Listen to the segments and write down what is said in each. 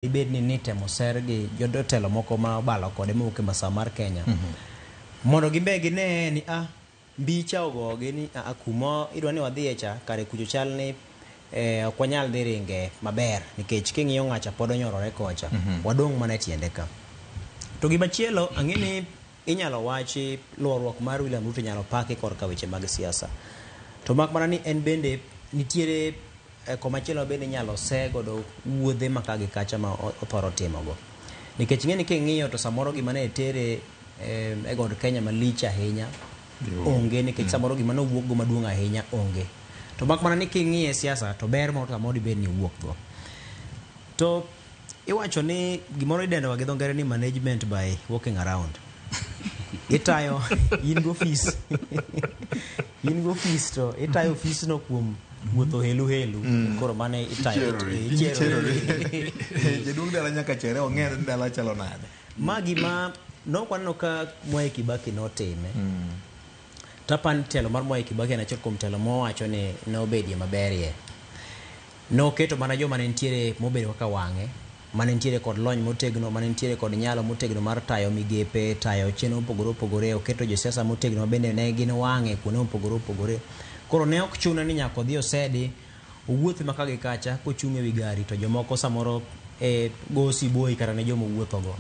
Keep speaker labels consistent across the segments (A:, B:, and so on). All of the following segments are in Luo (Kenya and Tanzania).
A: ibed ni nitemo ser gi jotelo moko ma balo kode mowuok e masawa mar Kenya mondo gimbe gine ni mbicha ogogi ni kuma idwa ni wadhiye cha kare kucho chal ni ok wanyal dhi ringe maber nikech king'iyo ng'acha pod onyorore kocha wadong' mana tiende ka. To gimachielo ang'e ni inyalo wachi luorruok mar William Ruto inyalo paki korka weche mag siasa. To mak mana ni en bende nitiere komachielo bende inyalo godo wuodhe maka gi kacha ma othoro timogo. Nikech ing'e ni king'iyo to samoro gima ne tere e god Kenya malich ahinya onge nikech samoro gima ne owuok go maduong' ahinya onge. To mak mana ni king'iye siasa to ber moro samoro dibed ni wuok go. To iwacho ni gimoro idendo gi dho ngere ni management by walking around. Itayo in go office in go office to itayo office no kuom wuotho helu koro mane itayo
B: jedung dala nyaka chere ong'ere dala chalo nade
A: ma gima nokwaneno ka Mwai Kibaki notime tapan telo mar Mwai Kibaki en achiel kuom telo mowacho ni nobedie maberie. Noketo mana joma ne nitiere mobedo kaka wang'e mane nitiere kod lony motegno mane nitiere kod nyalo motegno mar tayo migepe tayo chenro mopogore opogore. Oketo josiasa motegno bende ne gin wang'e kuonde mopogore opogore. Koro ne ok chuno ni nyaka odhi osedi owuothi maka gi kacha kochung' e wi gari to jomoko samoro go siboi kata ne jomo wuothogo.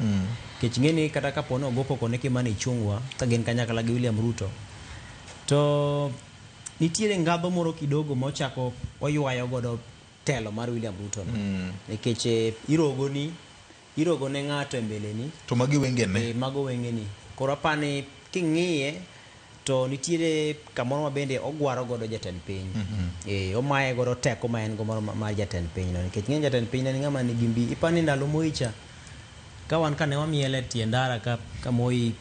A: Kech ng'eni kata kapo ni ogo koko ne Kimani Ichung'wa ka gin kanyakla gi William Ruto to nitiere ngadho moro kidogo mochako oywayo godo telo mar William Ruto no. Nikech irogo ne ng'ato e mbeleni
B: to magi wengene
A: mago wengeni. Koro apani king'iye to nitiere kamoro ma bende ogwaro godo jatend piny omaye godo teko ma en go mar jatend piny no nikech ng'eny jatend piny ne ng'ama nigi mbi ipani ndalo Moi cha ka wan kane wamiele tie ndara ka Moi